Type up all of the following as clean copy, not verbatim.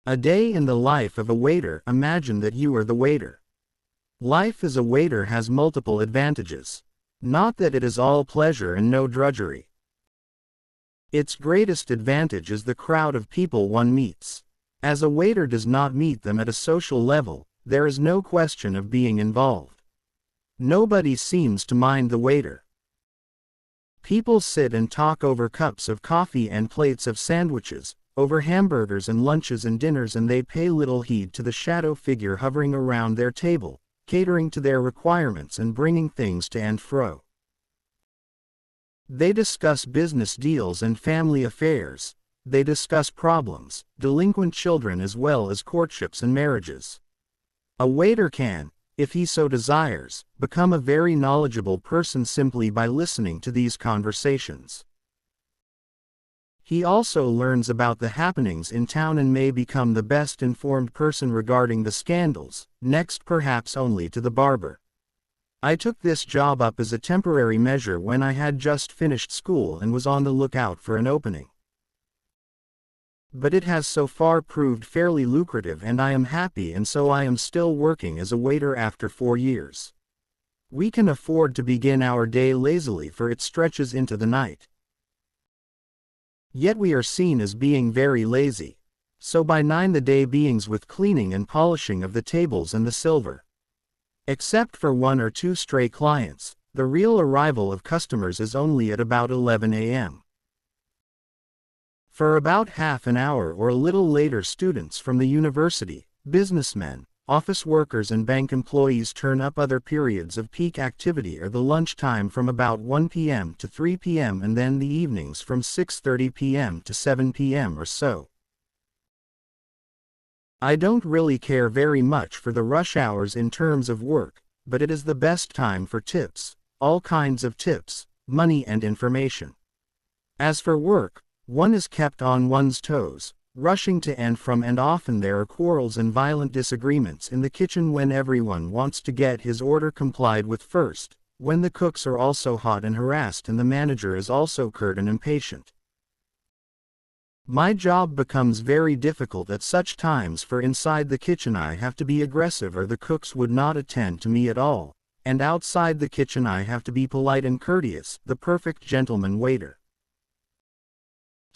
A day in the life of a waiter. Imagine that you are the waiter. Life as a waiter has multiple advantages. Not that it is all pleasure and no drudgery. Its greatest advantage is the crowd of people one meets. As a waiter does not meet them at a social level, there is no question of being involved. Nobody seems to mind the waiter. People sit and talk over cups of coffee and plates of sandwiches, over hamburgers and lunches and dinners, and they pay little heed to the shadow figure hovering around their table, catering to their requirements and bringing things to and fro. They discuss business deals and family affairs. They discuss problems, delinquent children as well as courtships and marriages. A waiter can, if he so desires, become a very knowledgeable person simply by listening to these conversations. He also learns about the happenings in town and may become the best informed person regarding the scandals, next perhaps only to the barber. I took this job up as a temporary measure when I had just finished school and was on the lookout for an opening. But it has so far proved fairly lucrative and I am happy, and so I am still working as a waiter after 4 years. We can afford to begin our day lazily, for it stretches into the night. Yet we are seen as being very lazy. So by 9 the day begins with cleaning and polishing of the tables and the silver. Except for 1 or 2 stray clients, the real arrival of customers is only at about 11 a.m. For about half an hour or a little later, students from the university, businessmen, office workers and bank employees turn up. Other periods of peak activity are the lunch time from about 1 p.m. to 3 p.m. and then the evenings from 6:30 p.m. to 7 p.m. or so. I don't really care very much for the rush hours in terms of work, but it is the best time for tips, all kinds of tips, money and information. As for work, one is kept on one's toes, rushing to and from, and often there are quarrels and violent disagreements in the kitchen when everyone wants to get his order complied with first, when the cooks are also hot and harassed and the manager is also curt and impatient. My job becomes very difficult at such times, for inside the kitchen I have to be aggressive or the cooks would not attend to me at all, and outside the kitchen I have to be polite and courteous, the perfect gentleman waiter.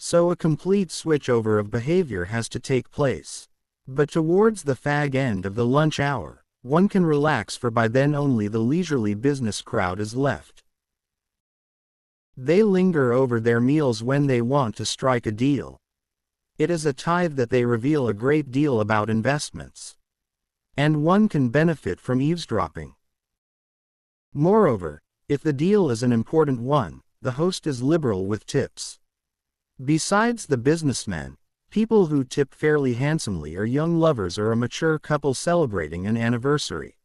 So a complete switchover of behavior has to take place. But towards the fag end of the lunch hour, one can relax, for by then only the leisurely business crowd is left. They linger over their meals when they want to strike a deal. It is a tithe that they reveal a great deal about investments. And one can benefit from eavesdropping. Moreover, if the deal is an important one, the host is liberal with tips. Besides the businessmen, people who tip fairly handsomely are young lovers or a mature couple celebrating an anniversary.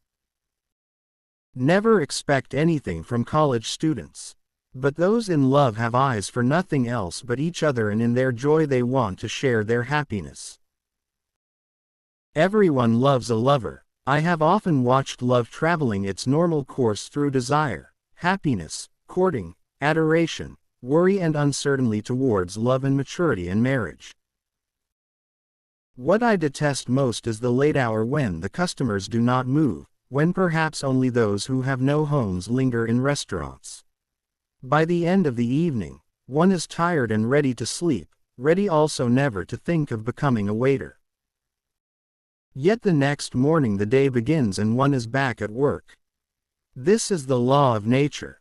Never expect anything from college students. But those in love have eyes for nothing else but each other, and in their joy they want to share their happiness. Everyone loves a lover. I have often watched love traveling its normal course through desire, happiness, courting, adoration, worry and uncertainty towards love and maturity and marriage. What I detest most is the late hour when the customers do not move, when perhaps only those who have no homes linger in restaurants. By the end of the evening, one is tired and ready to sleep, ready also never to think of becoming a waiter. Yet the next morning the day begins and one is back at work. This is the law of nature.